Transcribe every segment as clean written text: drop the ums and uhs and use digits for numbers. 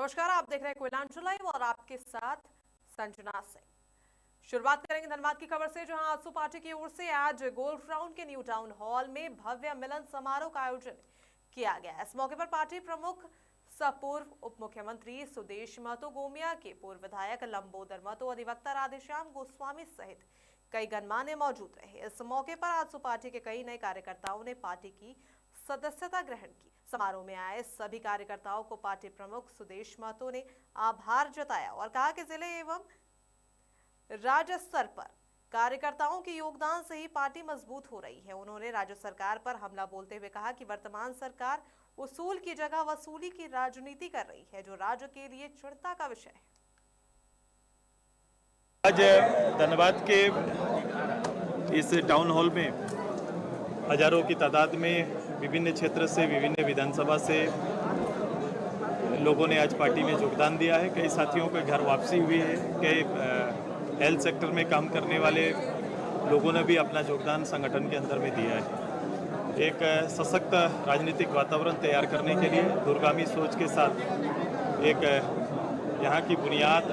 नमस्कार, आप देख रहे हैं कोयलांचल लाइव और आपके साथ संजना सिंह। शुरुआत करेंगे धनबाद की खबर से, जहां आजसू पार्टी की ओर से आज गोल्ड ग्राउंड के न्यू टाउन हॉल में भव्य मिलन समारोह का आयोजन किया गया। इस मौके पर पार्टी प्रमुख सह पूर्व उप मुख्यमंत्री सुदेश महतो, गोमिया के पूर्व विधायक लंबोदर महतो, अधिवक्ता राधेश्याम गोस्वामी सहित कई गणमान्य मौजूद रहे। इस मौके पर आजसू पार्टी के कई नए कार्यकर्ताओं ने पार्टी की सदस्यता ग्रहण की। समारोह में आए सभी कार्यकर्ताओं को पार्टी प्रमुख सुदेश महतो ने आभार जताया और कहा कि जिले एवं राज्य स्तर पर कार्यकर्ताओं के योगदान से ही पार्टी मजबूत हो रही है। उन्होंने राज्य सरकार पर हमला बोलते हुए कहा कि वर्तमान सरकार उसूल की जगह वसूली की राजनीति कर रही है, जो राज्य के लिए चिंता का विषय है। आज धनबाद के इस टाउन हॉल में हजारों की तादाद में विभिन्न क्षेत्र से, विभिन्न विधानसभा से लोगों ने आज पार्टी में योगदान दिया है। कई साथियों के घर वापसी हुई है। कई हेल्थ सेक्टर में काम करने वाले लोगों ने भी अपना योगदान संगठन के अंदर में दिया है। एक सशक्त राजनीतिक वातावरण तैयार करने के लिए दूरगामी सोच के साथ एक यहाँ की बुनियाद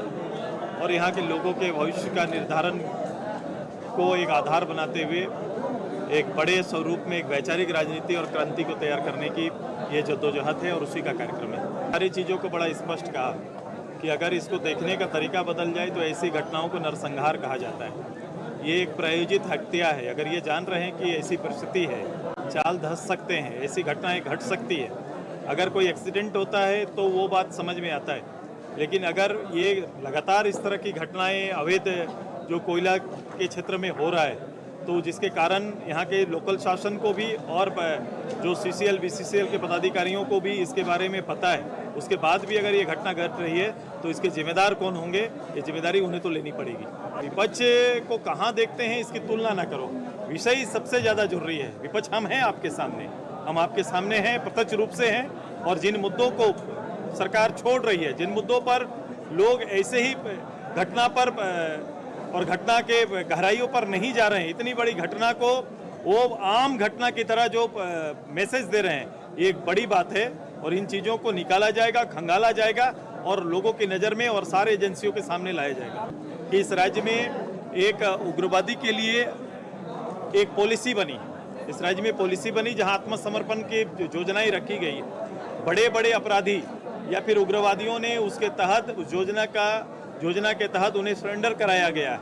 और यहाँ के लोगों के भविष्य का निर्धारण को एक आधार बनाते हुए एक बड़े स्वरूप में एक वैचारिक राजनीति और क्रांति को तैयार करने की ये जद्दोजहद है और उसी का कार्यक्रम है। सारी चीज़ों को बड़ा स्पष्ट कहा कि अगर इसको देखने का तरीका बदल जाए तो ऐसी घटनाओं को नरसंहार कहा जाता है। ये एक प्रायोजित हत्या है। अगर ये जान रहे हैं कि ऐसी परिस्थिति है, चाल धस सकते हैं, ऐसी घटनाएं घट सकती है, अगर कोई एक्सीडेंट होता है तो वो बात समझ में आता है, लेकिन अगर ये लगातार इस तरह की घटनाएं अवैध जो कोयला के क्षेत्र में हो रहा है, तो जिसके कारण यहाँ के लोकल शासन को भी और जो CCL BCCL के पदाधिकारियों को भी इसके बारे में पता है, उसके बाद भी अगर ये घटना घट रही है तो इसके जिम्मेदार कौन होंगे, ये जिम्मेदारी उन्हें तो लेनी पड़ेगी। विपक्ष को कहाँ देखते हैं इसकी तुलना ना करो, विषय सबसे ज़्यादा जरूरी है। विपक्ष हम हैं आपके सामने, हम आपके सामने हैं, प्रत्यक्ष रूप से हैं, और जिन मुद्दों को सरकार छोड़ रही है, जिन मुद्दों पर लोग ऐसे ही घटना पर और घटना के गहराइयों पर नहीं जा रहे हैं, इतनी बड़ी घटना को वो आम घटना की तरह जो मैसेज दे रहे हैं, ये एक बड़ी बात है। और इन चीज़ों को निकाला जाएगा, खंगाला जाएगा और लोगों की नज़र में और सारे एजेंसियों के सामने लाया जाएगा कि इस राज्य में एक उग्रवादी के लिए एक पॉलिसी बनी, इस राज्य में पॉलिसी बनी जहां आत्मसमर्पण की योजनाएं रखी गई। बड़े बड़े अपराधी या फिर उग्रवादियों ने उसके तहत उस योजना के तहत उन्हें सरेंडर कराया गया,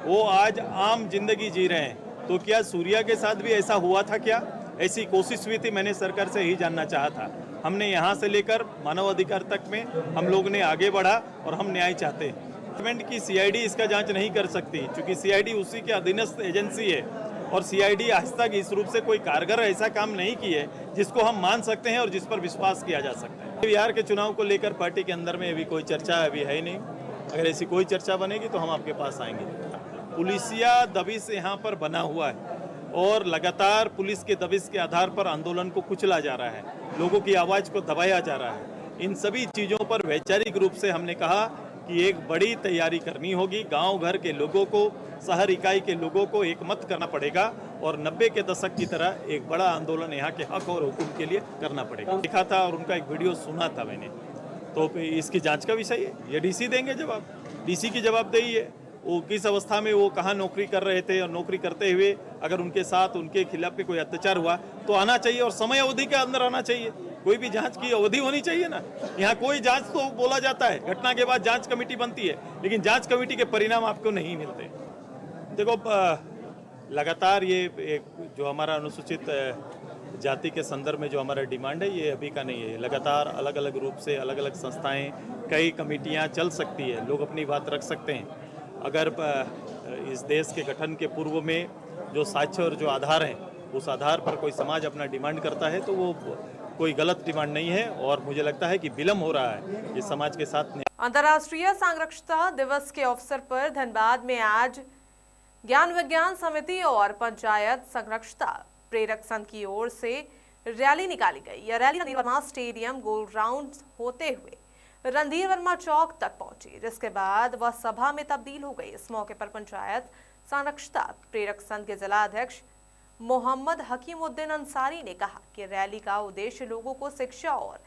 वो आज आम जिंदगी जी रहे हैं। तो क्या सूर्या के साथ भी ऐसा हुआ था? क्या ऐसी कोशिश हुई थी? मैंने सरकार से यही जानना चाहा था। हमने यहाँ से लेकर मानव अधिकार तक में हम लोग ने आगे बढ़ा और हम न्याय चाहते हैं। गवर्नमेंट की CID इसका जांच नहीं कर सकती, क्योंकि CID उसी के अधीनस्थ एजेंसी है और CID आज तक इस रूप से कोई कारगर ऐसा काम नहीं की है जिसको हम मान सकते हैं और जिस पर विश्वास किया जा सकता है। बिहार के चुनाव को लेकर पार्टी के अंदर में अभी कोई चर्चा अभी है नहीं। अगर ऐसी कोई चर्चा बनेगी तो हम आपके पास आएंगे। पुलिसिया दबिश यहाँ पर बना हुआ है और लगातार पुलिस के दबिश के आधार पर आंदोलन को कुचला जा रहा है, लोगों की आवाज़ को दबाया जा रहा है। इन सभी चीज़ों पर वैचारिक रूप से हमने कहा कि एक बड़ी तैयारी करनी होगी। गांव घर के लोगों को, शहर इकाई के लोगों को एकमत करना पड़ेगा और 90 के दशक की तरह एक बड़ा आंदोलन यहाँ के हक और हुकूक के लिए करना पड़ेगा। देखा था और उनका एक वीडियो सुना था मैंने, तो इसकी जांच का विषय है। ये DC देंगे जवाब, DC की जवाबदेही है। वो किस अवस्था में वो कहाँ नौकरी कर रहे थे और नौकरी करते हुए अगर उनके साथ उनके खिलाफ कोई अत्याचार हुआ तो आना चाहिए और समय अवधि के अंदर आना चाहिए। कोई भी जांच की अवधि होनी चाहिए ना। यहाँ कोई जांच तो बोला जाता है, घटना के बाद जांच कमेटी बनती है, लेकिन जांच कमेटी के परिणाम आपको नहीं मिलते। देखो, लगातार ये एक जो हमारा अनुसूचित जाति के संदर्भ में जो हमारा डिमांड है, ये अभी का नहीं है। लगातार अलग अलग रूप से अलग अलग संस्थाएं, कई कमेटियां चल सकती है, लोग अपनी बात रख सकते हैं। अगर इस देश के गठन के पूर्व में जो साक्ष्य और जो आधार हैं, उस आधार पर कोई समाज अपना डिमांड करता है तो वो कोई गलत डिमांड नहीं है और मुझे लगता है कि विलम्ब हो रहा है इस समाज के साथ। अंतर्राष्ट्रीय साक्षरता दिवस के अवसर पर धनबाद में आज ज्ञान विज्ञान समिति और पंचायत साक्षरता प्रेरक संघ की ओर से रैली निकाली गई। यह रैली रणधीर वर्मा स्टेडियम गोल ग्राउंड होते हुए रणधीर वर्मा चौक तक पहुंची, जिसके बाद वह सभा में तब्दील हो गई। इस मौके पर पंचायत साक्षरता प्रेरक संघ के जिला अध्यक्ष मोहम्मद हकीमुद्दीन अंसारी ने कहा कि रैली का उद्देश्य लोगों को शिक्षा और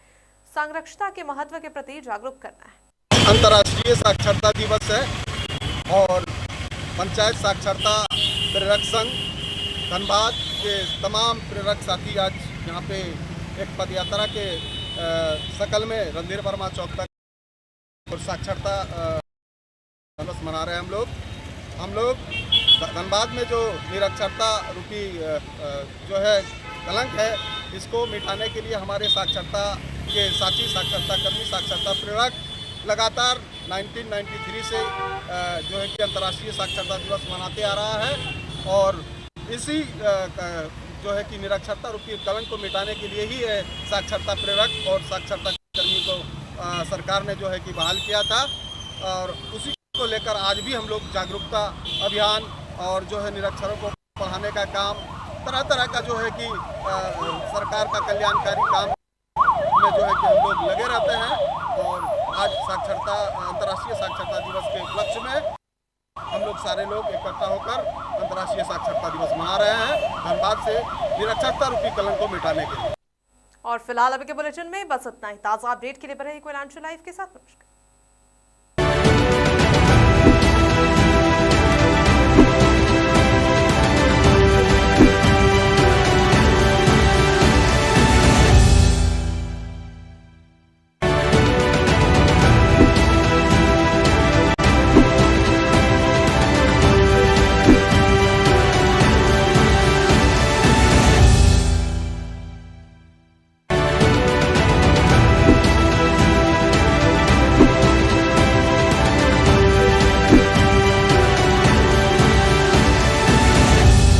साक्षरता के महत्व के प्रति जागरूक करना है। अंतर्राष्ट्रीय साक्षरता दिवस है और पंचायत साक्षरता प्रेरक संघ धनबाद के तमाम प्रेरक साथी आज यहाँ पे एक पदयात्रा के शकल में रणधीर वर्मा चौक तक और साक्षरता दिवस मना रहे हैं। हम लोग धनबाद में जो निरक्षरता रूपी जो है कलंक है, इसको मिटाने के लिए हमारे साक्षरता के साथी, साक्षरता कर्मी, साक्षरता प्रेरक लगातार 1993 से जो है कि अंतर्राष्ट्रीय साक्षरता दिवस मनाते आ रहा है और इसी जो है कि निरक्षरता रूपी कलंक को मिटाने के लिए ही साक्षरता प्रेरक और साक्षरता कर्मी को सरकार ने जो है कि बहाल किया था और उसी को लेकर आज भी हम लोग जागरूकता अभियान और जो है निरक्षरों को पढ़ाने का काम, तरह तरह का जो है कि सरकार का कल्याणकारी काम में जो है कि हम लोग लगे रहते हैं। और आज साक्षरता अंतर्राष्ट्रीय साक्षरता दिवस के उपलक्ष्य में हम लोग सारे लोग इकट्ठा होकर अंतर्राष्ट्रीय साक्षरता दिवस मना रहे हैं धनबाद से निरक्षरता रूपी कलंक को मिटाने के लिए। और फिलहाल अभी के बुलेटिन में बस इतना ही। ताज़ा अपडेट के लिए बने कोयलांचल लाइव के साथ। नमस्कार।